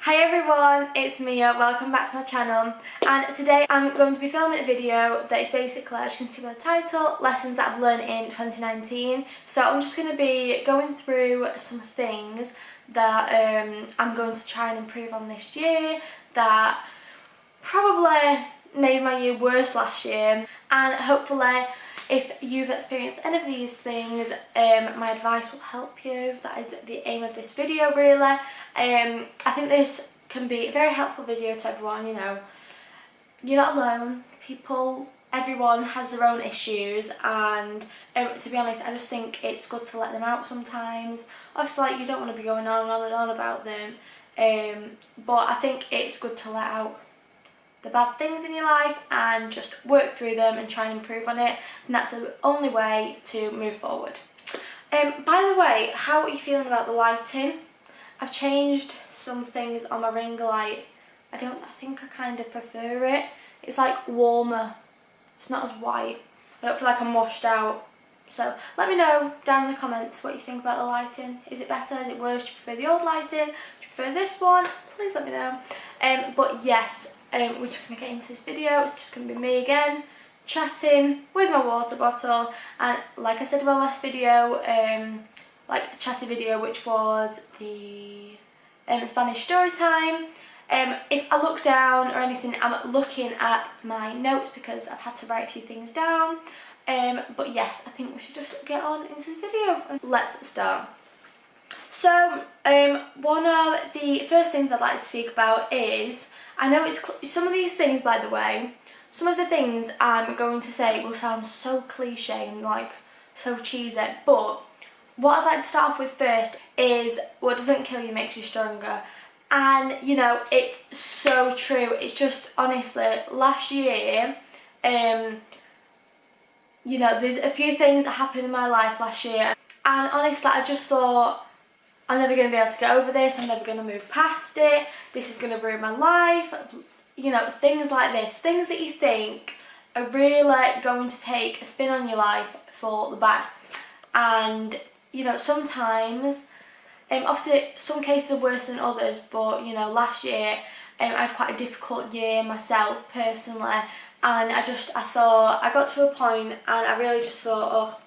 Hi everyone, it's Mia, welcome back to my channel, and today I'm going to be filming a video that is basically, as you can see by the title, lessons that I've learned in 2019. So I'm just going to be going through some things that I'm going to try and improve on this year that probably made my year worse last year, and hopefully if you've experienced any of these things, my advice will help you. That is the aim of this video, really. I think this can be a very helpful video to everyone. You know, you're not alone. Everyone has their own issues, and to be honest, I just think it's good to let them out sometimes. Obviously, like, you don't want to be going on and on about them, but I think it's good to let out the bad things in your life and just work through them and try and improve on it, and that's the only way to move forward. By the way, how are you feeling about the lighting? I've changed some things on my ring light. I think I kind of prefer it. It's like warmer, it's not as white. I don't feel like I'm washed out. So let me know down in the comments what you think about the lighting. Is it better? Is it worse? Do you prefer the old lighting? Do you prefer this one? Please let me know. But yes, we're just going to get into this video. It's just going to be me again, chatting with my water bottle, and like I said in my last video, like a chatty video, which was the Spanish story time. If I look down or anything, I'm looking at my notes because I've had to write a few things down. But yes, I think we should just get on into this video. Let's start. So, one of the first things I'd like to speak about is, I know it's some of these things, by the way, some of the things I'm going to say will sound so cliche and like so cheesy, but what I'd like to start off with first is what doesn't kill you makes you stronger. And you know, it's so true. It's just, honestly, last year, you know, there's a few things that happened in my life last year, and honestly, I just thought, I'm never going to be able to get over this, I'm never going to move past it, this is going to ruin my life, you know, things like this, things that you think are really going to take a spin on your life for the bad. And you know, sometimes, obviously some cases are worse than others, but you know, last year I had quite a difficult year myself personally, and I thought, I got to a point and I really just thought, oh,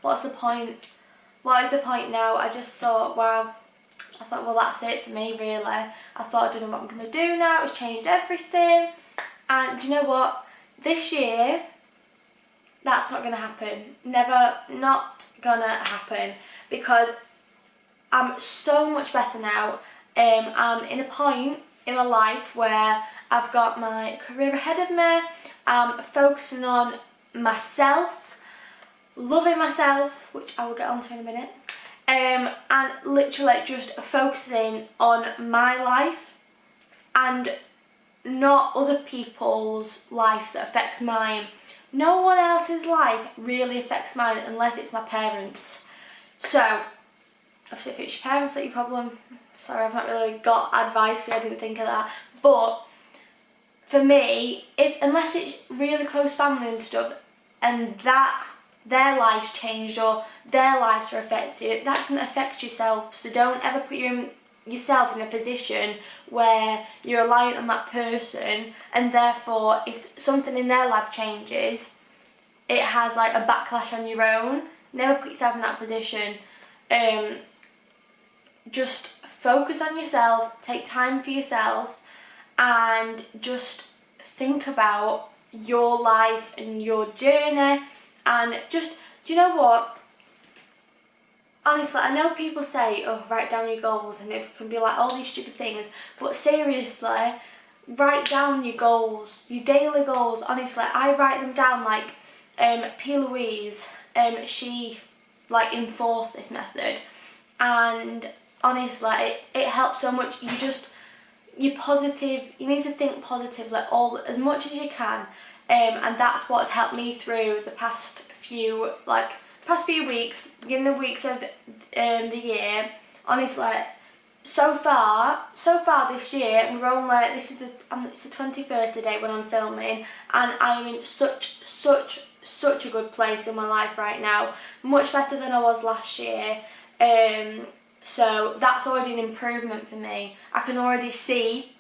what's the point? What is the point now? I just thought, wow, well, that's it for me, really. I thought, I don't know what I'm going to do now. It's changed everything. And do you know what? This year, that's not going to happen. Never, not going to happen. Because I'm so much better now. I'm in a point in my life where I've got my career ahead of me. I'm focusing on myself, loving myself, which I will get onto in a minute, and literally just focusing on my life and not other people's life that affects mine. No one else's life really affects mine unless it's my parents. So obviously if it's your parents, that's your problem. Sorry, I've not really got advice for you, I didn't think of that. But for me, unless it's really close family and stuff, and that their lives changed or their lives are affected, that doesn't affect yourself. So don't ever put yourself in a position where you're reliant on that person, and therefore if something in their life changes, it has like a backlash on your own. Never put yourself in that position. Just focus on yourself, take time for yourself, and just think about your life and your journey. And just, do you know what? Honestly, I know people say, oh, write down your goals, and it can be like all these stupid things, but seriously, write down your goals, your daily goals. Honestly, I write them down. Like P. Louise, she like enforced this method, and honestly, it helps so much. You're positive, you need to think positively as much as you can. And that's what's helped me through the past few weeks, beginning of weeks of the year. Honestly, so far this year, it's the 21st today when I'm filming, and I'm in such a good place in my life right now, much better than I was last year. So that's already an improvement for me. I can already see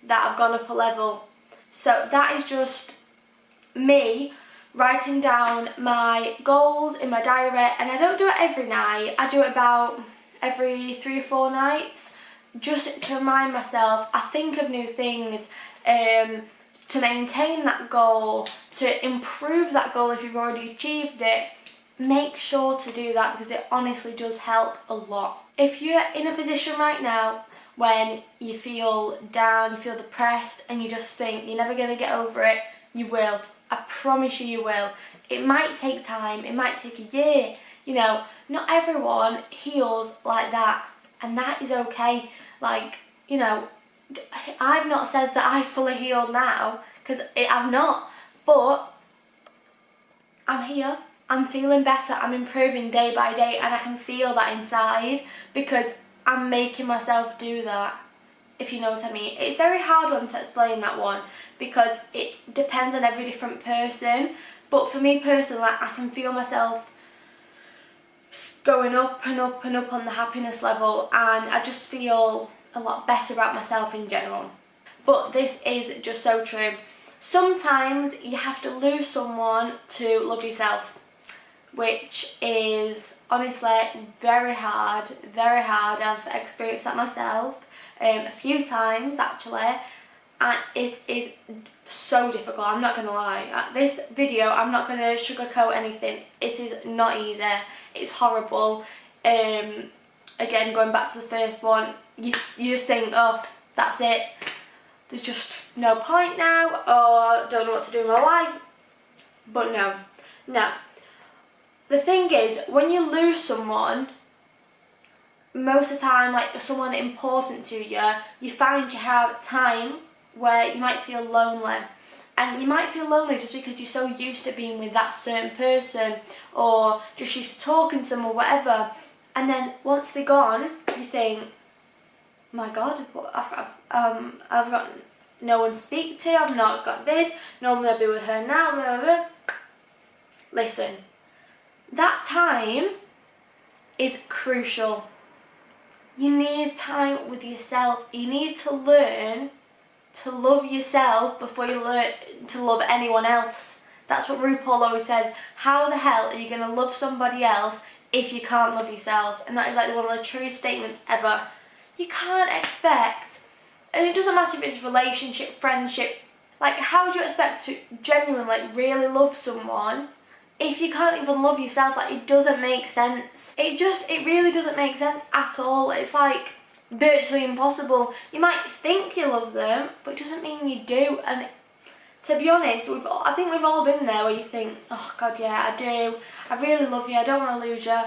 that I've gone up a level. So that is just me writing down my goals in my diary, and I don't do it every night. I do it about every 3 or 4 nights, just to remind myself. I think of new things to maintain that goal, to improve that goal if you've already achieved it. Make sure to do that, because it honestly does help a lot. If you're in a position right now when you feel down, you feel depressed, and you just think you're never going to get over it, you will. I promise you, you will. It might take time, it might take a year. You know, not everyone heals like that, and that is okay. Like, you know, I've not said that I've fully healed now, because I've not, but I'm here. I'm feeling better, I'm improving day by day, and I can feel that inside because I'm making myself do that, if you know what I mean. It's a very hard one to explain, that one, because it depends on every different person, but for me personally, like, I can feel myself going up and up and up on the happiness level, and I just feel a lot better about myself in general. But this is just so true. Sometimes you have to lose someone to love yourself, which is honestly very hard, very hard. I've experienced that myself a few times actually, and it is so difficult, I'm not going to lie. This video, I'm not going to sugarcoat anything, it is not easy, it's horrible. Again, going back to the first one, you just think, oh, that's it, there's just no point now, or don't know what to do in my life. But no. The thing is, when you lose someone, most of the time, like someone important to you, you find you have time where you might feel lonely. And you might feel lonely just because you're so used to being with that certain person, or just used to talking to them or whatever. And then once they're gone, you think, my God, I've got no one to speak to, I've not got this, no one will be with her now, blah, blah, blah. Listen, that time is crucial. You need time with yourself. You need to learn to love yourself before you learn to love anyone else. That's what RuPaul always said. How the hell are you going to love somebody else if you can't love yourself? And that is like one of the truest statements ever. You can't expect, and it doesn't matter if it's relationship, friendship, like how do you expect to genuinely, like really love someone if you can't even love yourself? Like, it doesn't make sense. It really doesn't make sense at all. It's like virtually impossible. You might think you love them, but it doesn't mean you do. And to be honest, I think we've all been there where you think, oh God, yeah, I do. I really love you. I don't want to lose you.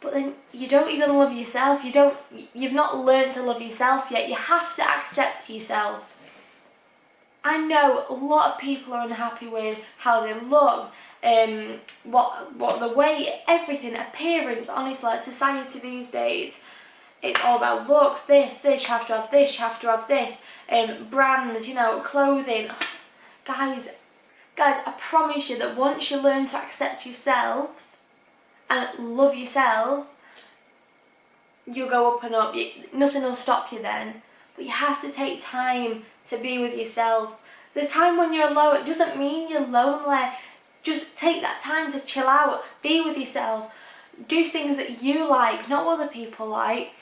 But then you don't even love yourself. You've not learned to love yourself yet. You have to accept yourself. I know a lot of people are unhappy with how they look, what the weight, everything, appearance. Honestly, like society these days, it's all about looks. This, you have to have this, you have to have this. Brands, you know, clothing. Guys, I promise you that once you learn to accept yourself and love yourself, you'll go up and up. Nothing will stop you then. But you have to take time to be with yourself. There's time when you're alone. It doesn't mean you're lonely. Just take that time to chill out. Be with yourself. Do things that you like, not what other people like.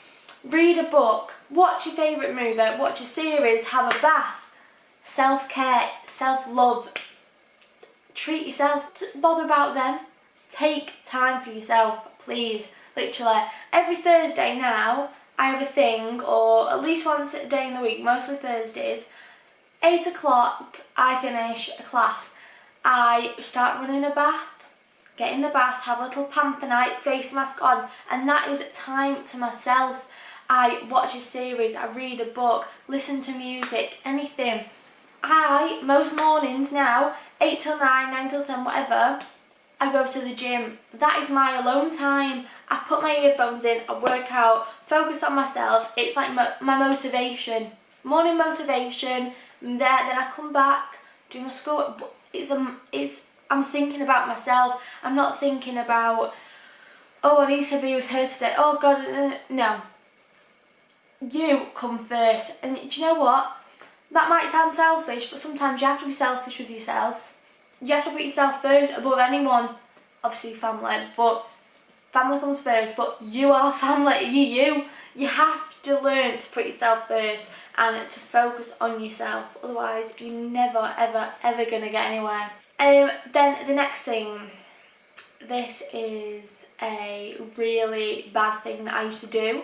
Read a book. Watch your favourite movie. Watch a series. Have a bath. Self-care. Self-love. Treat yourself. Don't bother about them. Take time for yourself, please. Literally. Every Thursday now, I have a thing, or at least once a day in the week, mostly Thursdays. 8 o'clock, I finish a class. I start running a bath, get in the bath, have a little pamper night, face mask on, and that is time to myself. I watch a series, I read a book, listen to music, anything. Most mornings now, 8 till 9, 9 till 10, whatever, I go to the gym. That is my alone time. I put my earphones in, I work out, focus on myself. It's like my motivation. Morning motivation. I'm there, then I come back, do my school. But I'm thinking about myself. I'm not thinking about oh, I need to be with her today. Oh God, no. You come first. And do you know what? That might sound selfish, but sometimes you have to be selfish with yourself. You have to put yourself first above anyone. Obviously family, but family comes first, but you are family. You have to learn to put yourself first and to focus on yourself. Otherwise, you're never, ever, ever going to get anywhere. Then the next thing, this is a really bad thing that I used to do,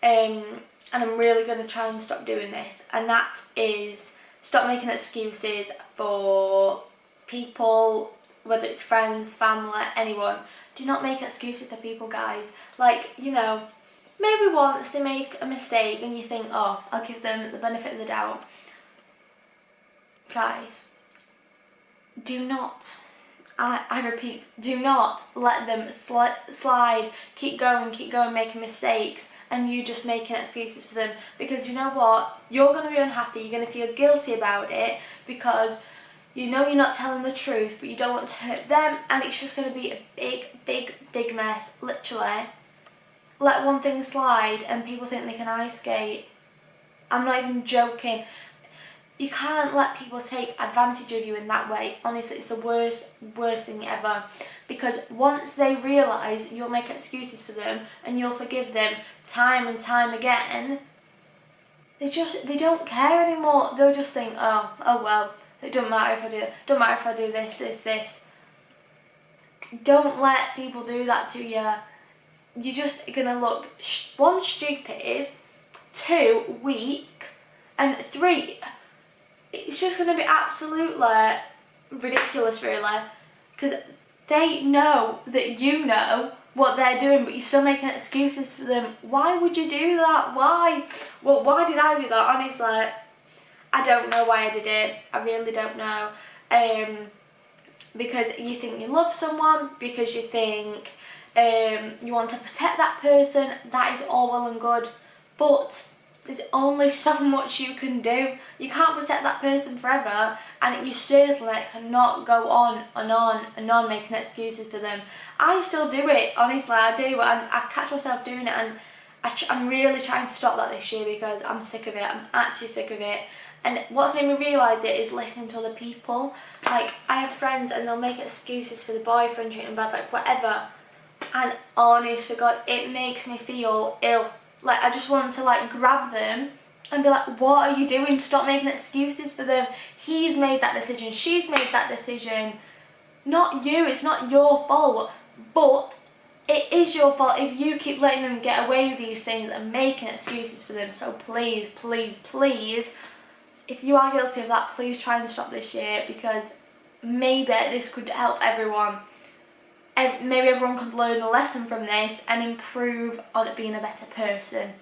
and I'm really going to try and stop doing this, and that is stop making excuses for people, whether it's friends, family, anyone. Do not make excuses for people, guys. Like, you know, maybe once they make a mistake and you think, oh, I'll give them the benefit of the doubt. Guys, do not, I repeat, do not let them slide, keep going, making mistakes, and you just making excuses for them. Because you know what? You're going to be unhappy, you're going to feel guilty about it, because you know you're not telling the truth, but you don't want to hurt them, and it's just going to be a big mess. Literally, let one thing slide and people think they can ice skate. I'm not even joking. You can't let people take advantage of you in that way. Honestly, it's the worst thing ever. Because once they realise you'll make excuses for them and you'll forgive them time and time again, they don't care anymore. They'll just think, oh well, it doesn't matter if I do it. Don't matter if I do this. Don't let people do that to you. You're just gonna look, 1, stupid, 2, weak, and 3, it's just gonna be absolutely ridiculous, really. Because they know that you know what they're doing, but you're still making excuses for them. Why would you do that? Why? Well, why did I do that? Honestly, I don't know why I did it. I really don't know. Because you think you love someone, because you think you want to protect that person. That is all well and good, but there's only so much you can do. You can't protect that person forever, and you certainly cannot go on and on making excuses for them. I still do it, honestly, I do, and I catch myself doing it, and I'm really trying to stop that this year because I'm sick of it. I'm actually sick of it. And what's made me realise it is listening to other people. Like, I have friends and they'll make excuses for the boyfriend treating them bad, like whatever. And honest to God, it makes me feel ill. Like, I just want to like grab them and be like, what are you doing? Stop making excuses for them. He's made that decision, she's made that decision. Not you, it's not your fault. But it is your fault if you keep letting them get away with these things and making excuses for them. So please, if you are guilty of that, please try and stop this year, because maybe this could help everyone. Maybe everyone could learn a lesson from this and improve on being a better person.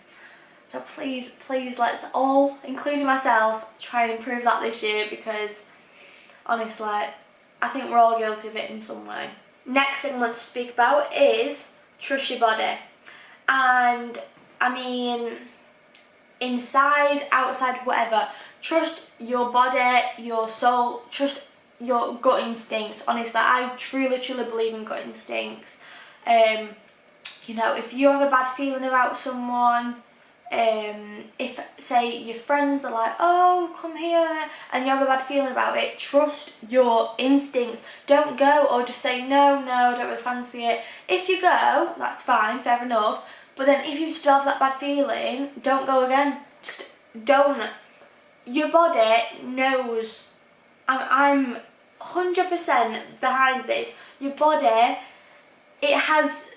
So please, let's all, including myself, try and improve that this year, because honestly, I think we're all guilty of it in some way. Next thing I want to speak about is trust your body. And I mean, inside, outside, whatever, trust your body, your soul, trust your gut instincts. Honestly, I truly believe in gut instincts. You know, if you have a bad feeling about someone, if say your friends are like, oh, come here, and you have a bad feeling about it, trust your instincts. Don't go or just say no, I don't really fancy it. If you go, that's fine, fair enough, but then if you still have that bad feeling, don't go again. Just don't. Your body knows. I'm 100% behind this. Your body, it has,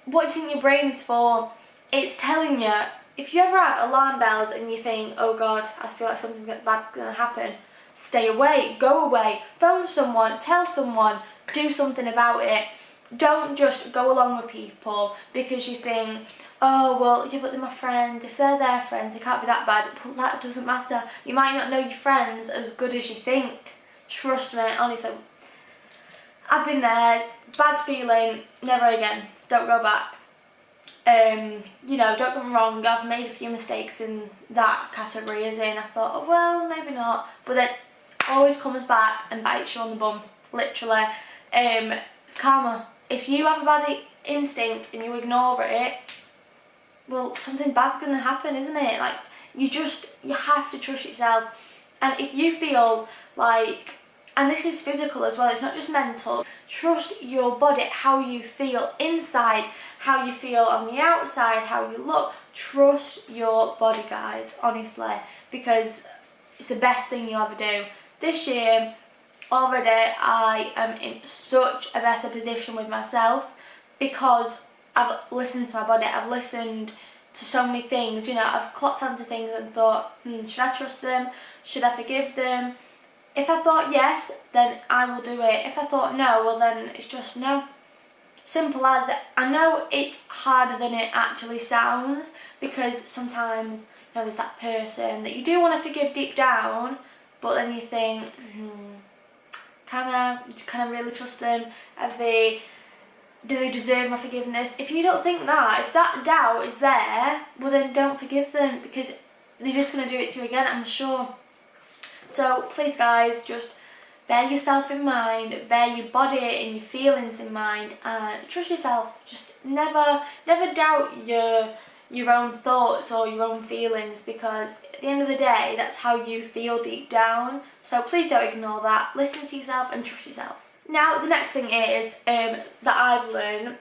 what do you think your brain is for? It's telling you. If you ever have alarm bells and you think, oh God, I feel like something's bad's going to happen, stay away, go away, phone someone, tell someone, do something about it. Don't just go along with people because you think, oh well, yeah, but they're my friend. If they're their friends, it can't be that bad. But that doesn't matter. You might not know your friends as good as you think. Trust me, honestly. I've been there. Bad feeling, never again. Don't go back. You know, don't get me wrong, I've made a few mistakes in that category, as in I thought, oh well, maybe not, but then always comes back and bites you on the bum, literally. It's karma. If you have a instinct and you ignore it, well, something bad's going to happen, isn't it? Like, you have to trust yourself. And if you feel like, and this is physical as well, it's not just mental, trust your body, how you feel inside, how you feel on the outside, how you look. Trust your body, guys, honestly, because it's the best thing you ever do. This year, already, I am in such a better position with myself because I've listened to my body, I've listened to so many things, you know, I've clocked onto things and thought, should I trust them? Should I forgive them? If I thought yes, then I will do it. If I thought no, well then it's just no. Simple as that. I know it's harder than it actually sounds because sometimes, you know, there's that person that you do want to forgive deep down, but then you think, can I really trust them? Do they deserve my forgiveness? If you don't think that, if that doubt is there, well then don't forgive them because they're just going to do it to you again, I'm sure. So please guys, just bear yourself in mind, bear your body and your feelings in mind, and trust yourself. Just never doubt your own thoughts or your own feelings, because at the end of the day, that's how you feel deep down. So please don't ignore that. Listen to yourself and trust yourself. Now, the next thing is that I've learned,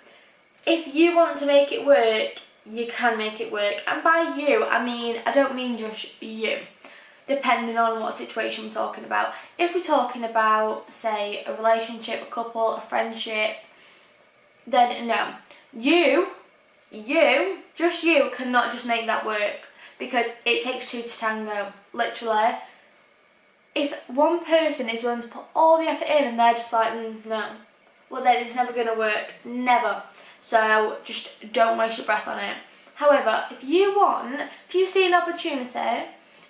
if you want to make it work, you can make it work. And by you, I don't mean just you, depending on what situation we're talking about. If we're talking about, say, a relationship, a couple, a friendship, then no. You cannot just make that work, because it takes two to tango, literally. If one person is willing to put all the effort in and they're just like, no, well then it's never going to work, never. So just don't waste your breath on it. However, if you see an opportunity,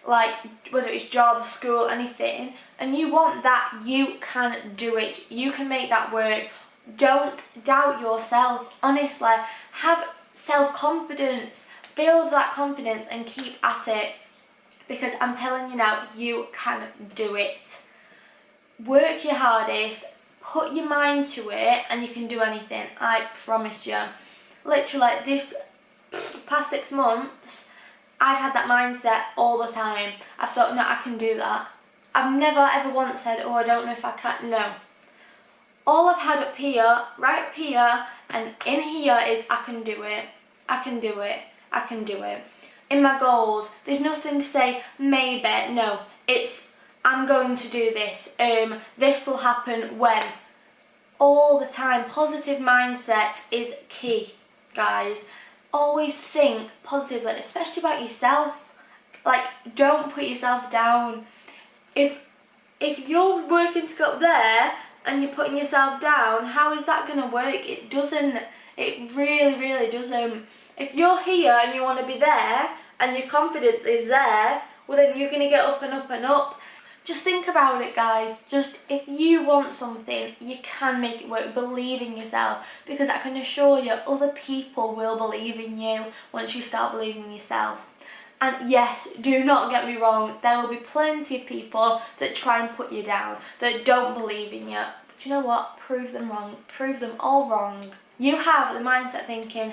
like whether it's job, school, anything, and you want that, you can do it. You can make that work. Don't doubt yourself, honestly. Have self-confidence, build that confidence and keep at it. Because I'm telling you now, you can do it. Work your hardest, put your mind to it, and you can do anything. I promise you. Literally, this past 6 months, I've had that mindset all the time. I've thought, no, I can do that. I've never ever once said, oh, I don't know if I can. No. All I've had up here, right up here, and in here is I can do it. I can do it. I can do it. In my goals, there's nothing to say maybe, no, it's I'm going to do this, this will happen when. All the time, positive mindset is key, guys. Always think positively, especially about yourself. Like, don't put yourself down. If you're working to go there and you're putting yourself down, how is that going to work? It doesn't. It really, really doesn't. If you're here and you want to be there and your confidence is there, well then you're going to get up and up and up. Just think about it, guys. Just, if you want something, you can make it work. Believe in yourself, because I can assure you other people will believe in you once you start believing in yourself. And yes, do not get me wrong, there will be plenty of people that try and put you down, that don't believe in you. But you know what? Prove them wrong. Prove them all wrong. You have the mindset thinking,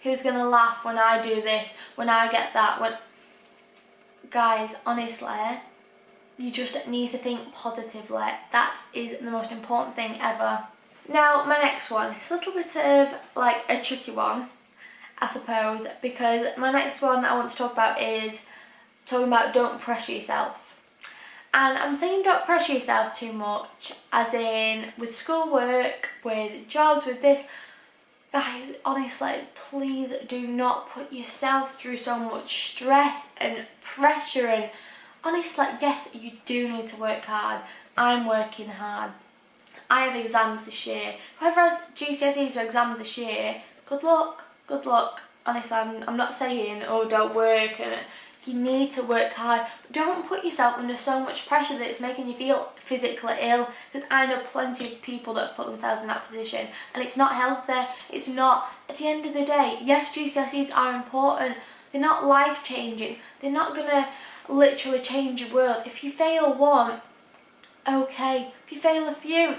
who's going to laugh when I do this, when I get that, Guys, honestly, you just need to think positively. That is the most important thing ever. Now, my next one, it's a little bit of like a tricky one, I suppose, because my next one that I want to talk about is talking about don't pressure yourself. And I'm saying don't pressure yourself too much, as in with schoolwork, with jobs, with this. Guys, honestly, please do not put yourself through so much stress and pressure. And honestly, yes, you do need to work hard. I'm working hard. I have exams this year. Whoever has GCSEs or exams this year, good luck, good luck. Honestly, I'm not saying, oh, don't work. You need to work hard. But don't put yourself under so much pressure that it's making you feel physically ill. Because I know plenty of people that have put themselves in that position. And it's not healthy. It's not. At the end of the day, yes, GCSEs are important. They're not life-changing. They're not going to literally change your world. If you fail one, okay. If you fail a few,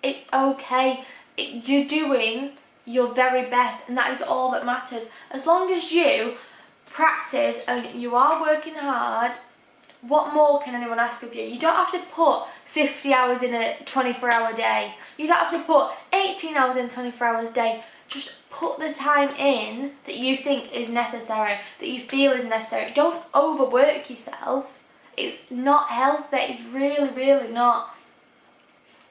it's okay. You're doing your very best, and that is all that matters. As long as you practice and you are working hard, what more can anyone ask of you? You don't have to put 50 hours in a 24-hour day. You don't have to put 18 hours in a 24 hours a day. Just put the time in that you think is necessary, that you feel is necessary. Don't overwork yourself. It's not healthy. It's really, really not.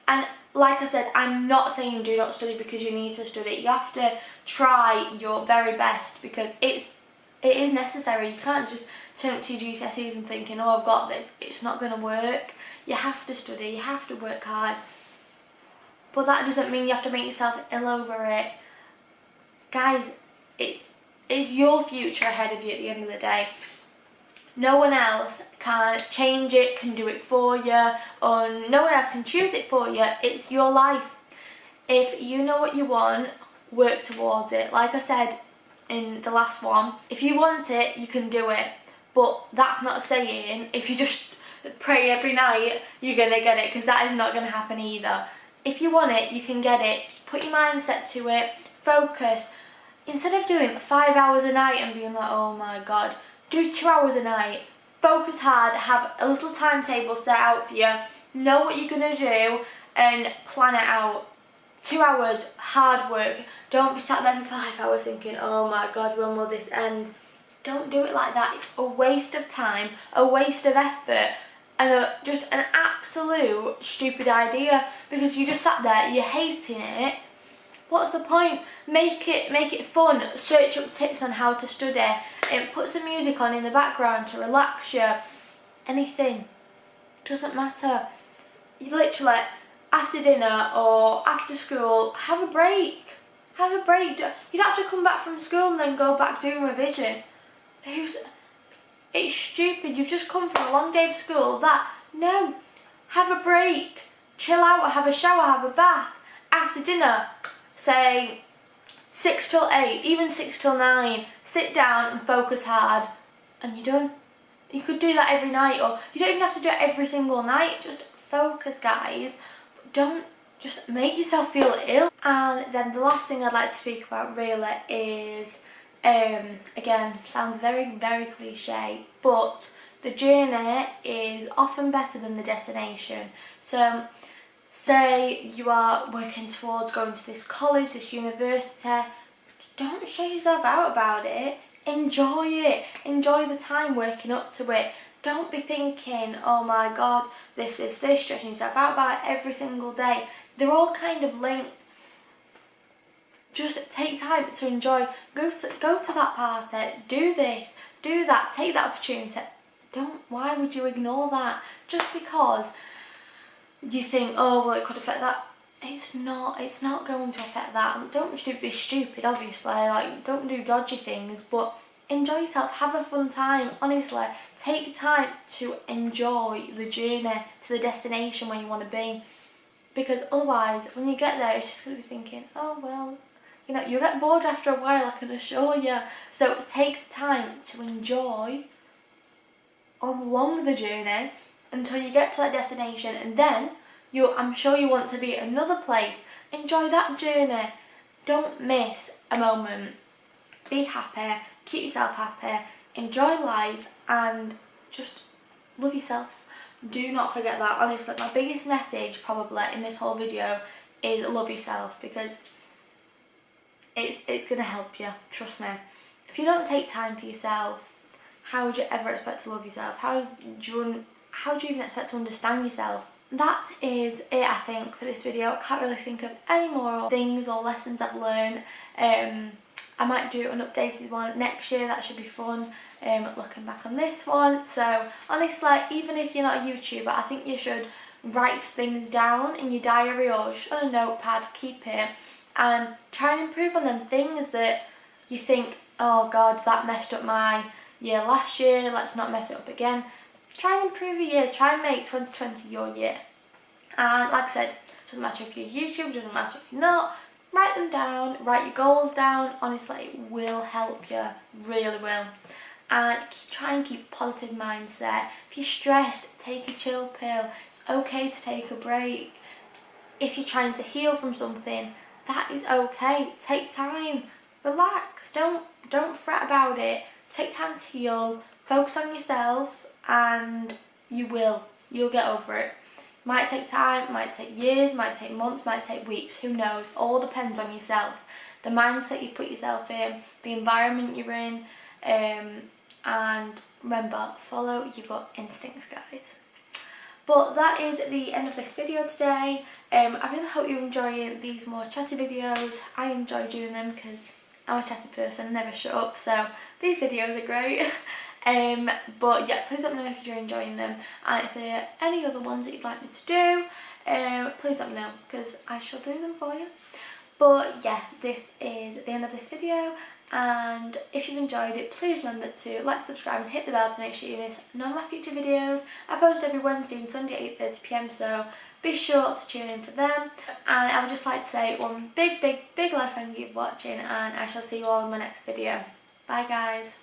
And like I said, I'm not saying do not study because you need to study. You have to try your very best because it is necessary. You can't just turn up to your GCSEs and thinking, oh, I've got this. It's not going to work. You have to study. You have to work hard. But that doesn't mean you have to make yourself ill over it. Guys, it's your future ahead of you at the end of the day. No one else can change it, can do it for you, or no one else can choose it for you. It's your life. If you know what you want, work towards it. Like I said in the last one, if you want it, you can do it. But that's not saying if you just pray every night, you're going to get it, because that is not going to happen either. If you want it, you can get it. Just put your mindset to it, focus. Instead of doing 5 hours a night and being like, oh my God, do 2 hours a night. Focus hard, have a little timetable set out for you, know what you're going to do and plan it out. 2 hours, hard work. Don't be sat there for 5 hours thinking, oh my God, when will this end? Don't do it like that. It's a waste of time, a waste of effort, and just an absolute stupid idea because you just sat there, you're hating it. What's the point? Make it fun. Search up tips on how to study and put some music on in the background to relax you. Anything. Doesn't matter. You literally, after dinner or after school, have a break. Have a break. You don't have to come back from school and then go back doing revision. It's stupid. You've just come from a long day of school. No. Have a break. Chill out, have a shower, have a bath. After dinner, say 6 till 8, even 6 till 9, sit down and focus hard, and you're done. You could do that every night, or you don't even have to do it every single night. Just focus, guys. Don't just make yourself feel ill. And then the last thing I'd like to speak about really is, again, sounds very, very cliche, but the journey is often better than the destination. So say you are working towards going to this college, this university, don't stress yourself out about it. Enjoy it. Enjoy the time working up to it. Don't be thinking, oh my God, this, stressing yourself out about it every single day. They're all kind of linked. Just take time to enjoy. Go to that party. Do this. Do that. Take that opportunity. Why would you ignore that? Just because you think, oh well, it could affect that. It's not going to affect that. And don't be stupid, obviously, like don't do dodgy things, but enjoy yourself, have a fun time. Honestly, take time to enjoy the journey to the destination where you want to be, because otherwise when you get there it's just going to be thinking, oh well, you know, you'll get bored after a while, I can assure you. So take time to enjoy along the journey until you get to that destination, and then I'm sure you want to be at another place. Enjoy that journey. Don't miss a moment. Be happy, keep yourself happy, enjoy life, and just love yourself. Do not forget that. Honestly, my biggest message probably in this whole video is love yourself, because it's going to help you, trust me. If you don't take time for yourself, how would you ever expect to love yourself? How do you even expect to understand yourself? That is it, I think, for this video. I can't really think of any more things or lessons I've learned. I might do an updated one next year. That should be fun, looking back on this one. So honestly, even if you're not a YouTuber, I think you should write things down in your diary or just on a notepad, keep it, and try and improve on them things that you think, oh God, that messed up my year last year, let's not mess it up again. Try and improve your year, try and make 2020 your year. And like I said, doesn't matter if you're YouTube, doesn't matter if you're not, write them down, write your goals down. Honestly, it will help you, really will. And try and keep a positive mindset. If you're stressed, take a chill pill. It's okay to take a break. If you're trying to heal from something, that is okay. Take time, relax, don't fret about it. Take time to heal, focus on yourself, and you'll get over it. Might take time, might take years, might take months, might take weeks, who knows? All depends on yourself. The mindset you put yourself in, the environment you're in, and remember, follow your gut instincts, guys. But that is the end of this video today. I really hope you're enjoying these more chatty videos. I enjoy doing them because I'm a chatty person, never shut up, so these videos are great. But yeah, please let me know if you're enjoying them, and if there are any other ones that you'd like me to do, please let me know because I shall do them for you. But yeah, this is the end of this video, and if you've enjoyed it, please remember to like, subscribe and hit the bell to make sure you miss none of my future videos. I post every Wednesday and Sunday at 8:30 PM, so be sure to tune in for them. And I would just like to say one big last thank you for watching, and I shall see you all in my next video. Bye guys.